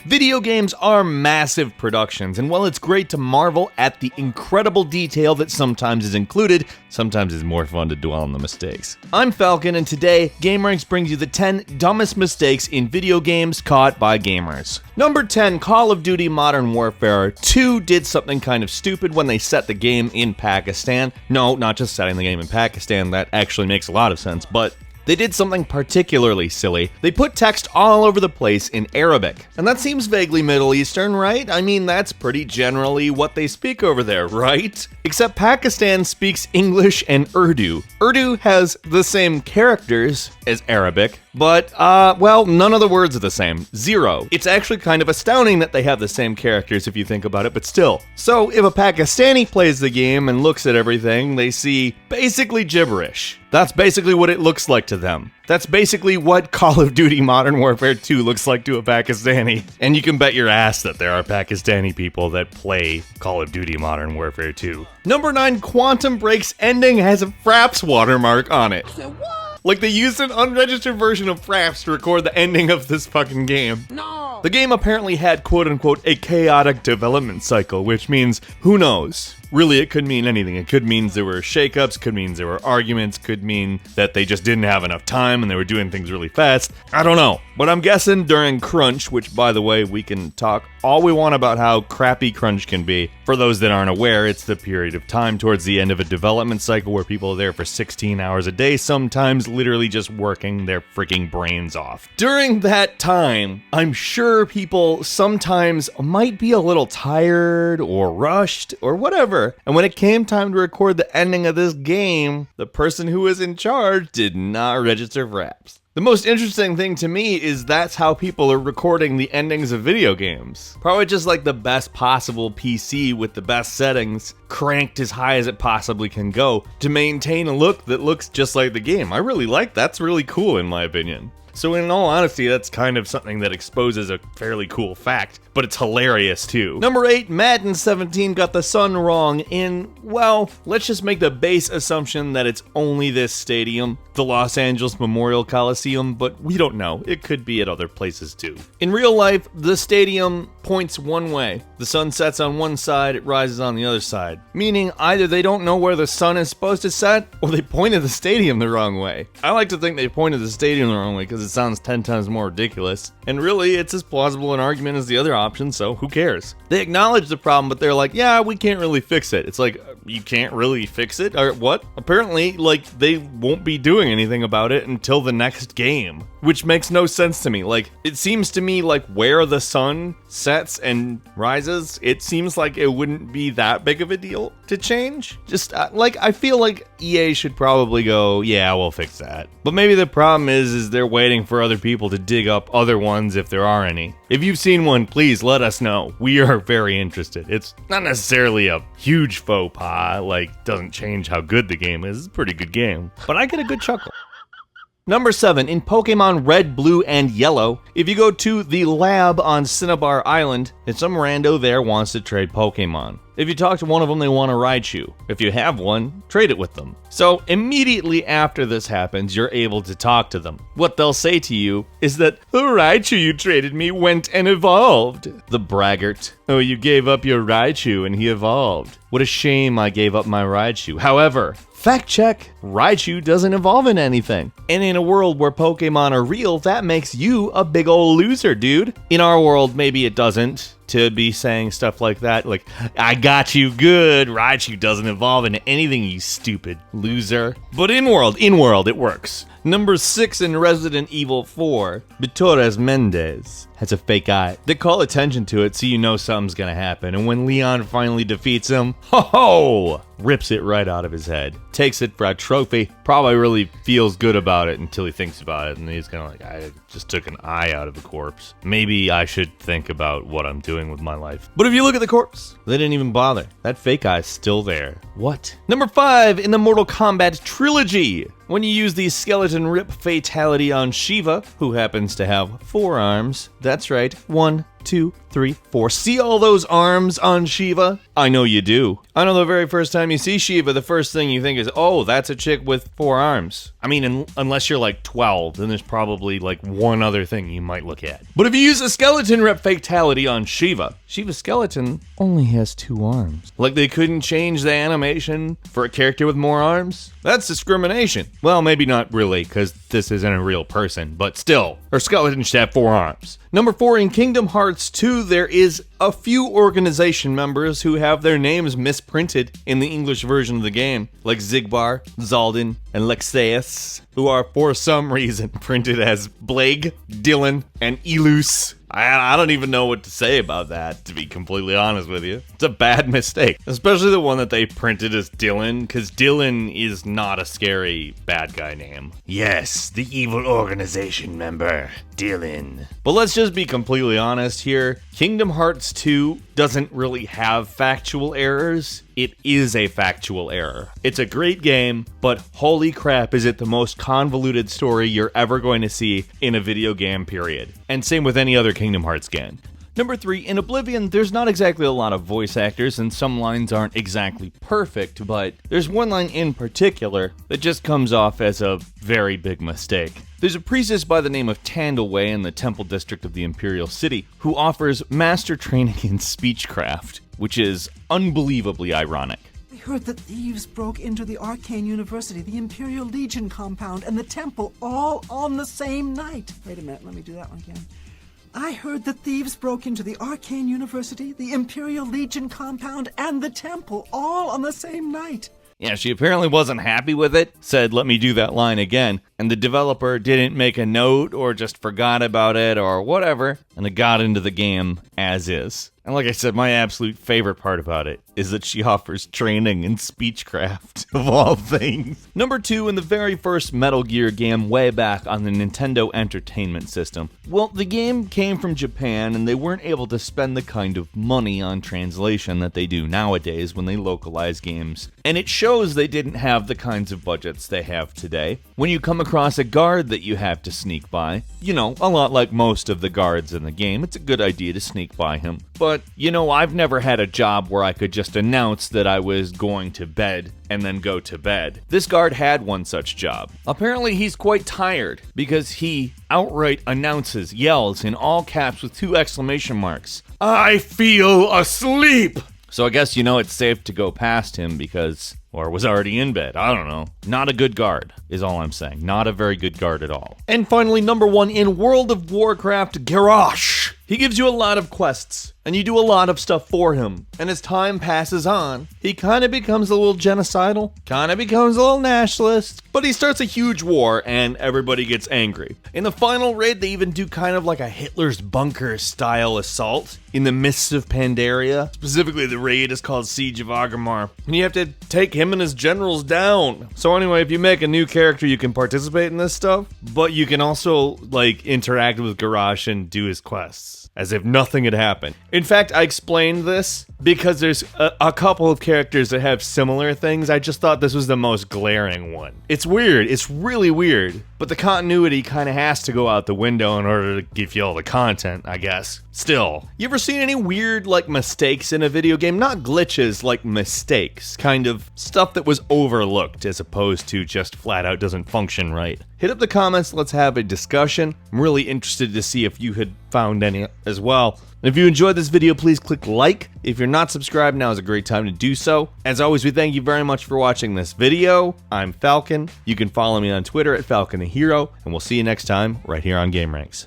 Video games are massive productions, and while it's great to marvel at the incredible detail that sometimes is included, sometimes it's more fun to dwell on the mistakes. I'm Falcon, and today, gameranx brings you the 10 dumbest mistakes in video games caught by gamers. Number 10, Call of Duty Modern Warfare 2 did something kind of stupid when they set the game in Pakistan. No, not just setting the game in Pakistan, that actually makes a lot of sense, but they did something particularly silly. They put text all over the place in Arabic. And that seems vaguely Middle Eastern, right? I mean, that's pretty generally what they speak over there, right? Except Pakistan speaks English and Urdu. Urdu has the same characters as Arabic, but, well, none of the words are the same. Zero. It's actually kind of astounding that they have the same characters if you think about it, but still. So, if a Pakistani plays the game and looks at everything, they see basically gibberish. That's basically what it looks like to them. That's basically what Call of Duty Modern Warfare 2 looks like to a Pakistani. And you can bet your ass that there are Pakistani people that play Call of Duty Modern Warfare 2. Number 9, Quantum Break's ending has a Fraps watermark on it. Like they used an unregistered version of Fraps to record the ending of this fucking game. No! The game apparently had quote-unquote a chaotic development cycle, which means, who knows? Really, it could mean anything. It could mean there were shakeups, could mean there were arguments, could mean that they just didn't have enough time and they were doing things really fast. I don't know. But I'm guessing during crunch, which by the way, we can talk all we want about how crappy crunch can be. For those that aren't aware, it's the period of time towards the end of a development cycle where people are there for 16 hours a day, sometimes literally just working their freaking brains off. During that time, I'm sure people sometimes might be a little tired or rushed or whatever. And when it came time to record the ending of this game, the person who was in charge did not register Fraps. The most interesting thing to me is that's how people are recording the endings of video games. Probably just like the best possible PC with the best settings, cranked as high as it possibly can go to maintain a look that looks just like the game. I really like that. That's really cool in my opinion. So in all honesty, that's kind of something that exposes a fairly cool fact, but it's hilarious too. Number 8, Madden 17 got the sun wrong in, well, let's just make the base assumption that it's only this stadium, the Los Angeles Memorial Coliseum, but we don't know. It could be at other places too. In real life, the stadium points one way. The sun sets on one side, it rises on the other side. Meaning either they don't know where the sun is supposed to set, or they pointed the stadium the wrong way. I like to think they pointed the stadium the wrong way because it sounds 10 times more ridiculous. And really, it's as plausible an argument as the other option, so who cares? They acknowledge the problem, but they're like, yeah, we can't really fix it. It's like, you can't really fix it? Or what? Apparently, like, they won't be doing anything about it until the next game. Which makes no sense to me. Like, it seems to me like where the sun sets and rises, it seems like it wouldn't be that big of a deal to change. Just, like, I feel like EA should probably go, yeah, we'll fix that. But maybe the problem is they're waiting for other people to dig up other ones if there are any. If you've seen one, please let us know. We are very interested. It's not necessarily a huge faux pas, like, doesn't change how good the game is. It's a pretty good game. But I get a good chuckle. Number 7, in Pokemon Red, Blue, and Yellow, if you go to the lab on Cinnabar Island, and some rando there wants to trade Pokemon. If you talk to one of them, they want a Raichu. If you have one, trade it with them. So immediately after this happens, you're able to talk to them. What they'll say to you is that, the Raichu you traded me went and evolved. The braggart. Oh, you gave up your Raichu and he evolved. What a shame I gave up my Raichu. However, fact check, Raichu doesn't evolve in anything. And in a world where Pokemon are real, that makes you a big ol' loser, dude. In our world, maybe it doesn't. To be saying stuff like that, like, I got you good, Raichu doesn't evolve into anything, you stupid loser. But in world, it works. Number 6 in Resident Evil 4, Torres Mendez has a fake eye. They call attention to it so you know something's gonna happen, and when Leon finally defeats him, ho-ho! Rips it right out of his head. Takes it for a trophy. Probably really feels good about it until he thinks about it, and he's kind of like, I just took an eye out of a corpse. Maybe I should think about what I'm doing with my life. But if you look at the corpse, they didn't even bother. That fake eye's still there. What? Number 5 in the Mortal Kombat trilogy. When you use the skeleton rip fatality on Shiva, who happens to have 4 arms, that's right, 1, 2, 3, 4. See all those arms on Shiva? I know you do. I know the very first time you see Shiva, the first thing you think is, oh, that's a chick with 4 arms. I mean, unless you're like 12, then there's probably like one other thing you might look at. But if you use a skeleton rep fatality on Shiva, Shiva's skeleton only has 2 arms. Like they couldn't change the animation for a character with more arms? That's discrimination. Well, maybe not really, because this isn't a real person, but still, her skeleton should have 4 arms. Number 4, in Kingdom Hearts 2, there is a few organization members who have their names misprinted in the English version of the game, like Zigbar, Zaldin, and Lexaeus, who are for some reason printed as Blag, Dylan, and Elus. I don't even know what to say about that, to be completely honest with you. It's a bad mistake, especially the one that they printed as Dylan, because Dylan is not a scary bad guy name. Yes, the evil organization member, Dylan. But let's just be completely honest here. Kingdom Hearts 2 doesn't really have factual errors. It is a factual error. It's a great game, but holy crap, is it the most convoluted story you're ever going to see in a video game, period. And same with any other Kingdom Hearts game. Number 3, in Oblivion, there's not exactly a lot of voice actors, and some lines aren't exactly perfect, but there's one line in particular that just comes off as a very big mistake. There's a priestess by the name of Tandalway in the Temple District of the Imperial City who offers master training in speechcraft, which is unbelievably ironic. I heard that thieves broke into the Arcane University, the Imperial Legion compound, and the temple all on the same night. Wait a minute, let me do that one again. I heard that thieves broke into the Arcane University, the Imperial Legion compound, and the temple all on the same night. Yeah, she apparently wasn't happy with it, said let me do that line again, and the developer didn't make a note or just forgot about it or whatever, and it got into the game as is. And like I said, my absolute favorite part about it is that she offers training in speechcraft, of all things. Number 2, in the very first Metal Gear game way back on the Nintendo Entertainment System. Well, the game came from Japan and they weren't able to spend the kind of money on translation that they do nowadays when they localize games. And it shows they didn't have the kinds of budgets they have today. When you come across a guard that you have to sneak by, you know, a lot like most of the guards in the game, it's a good idea to sneak by him. But, you know, I've never had a job where I could just announce that I was going to bed and then go to bed. This guard had one such job. Apparently he's quite tired because he outright announces, yells in all caps with 2 exclamation marks, "I feel asleep!" So I guess, you know, it's safe to go past him because, or was already in bed, I don't know. Not a good guard, is all I'm saying. Not a very good guard at all. And finally, number 1, in World of Warcraft, Garrosh. He gives you a lot of quests, and you do a lot of stuff for him. And as time passes on, he kind of becomes a little genocidal, kind of becomes a little nationalist, but he starts a huge war, and everybody gets angry. In the final raid, they even do kind of like a Hitler's bunker style assault in the mists of Pandaria. Specifically, the raid is called Siege of Agamar, and you have to take him and his generals down. So anyway, if you make a new character, you can participate in this stuff, but you can also, like, interact with Garrosh and do his quests as if nothing had happened. In fact, I explained this because there's a couple of characters that have similar things. I just thought this was the most glaring one. It's weird. It's really weird. But the continuity kind of has to go out the window in order to give you all the content, I guess. Still, you ever seen any weird, like, mistakes in a video game? Not glitches, like mistakes. Kind of stuff that was overlooked as opposed to just flat out doesn't function right. Hit up the comments, let's have a discussion. I'm really interested to see if you had found any as well. And if you enjoyed this video, please click like. If you're not subscribed, now is a great time to do so. As always, we thank you very much for watching this video. I'm Falcon. You can follow me on Twitter at FalconTheHero, and we'll see you next time right here on gameranx.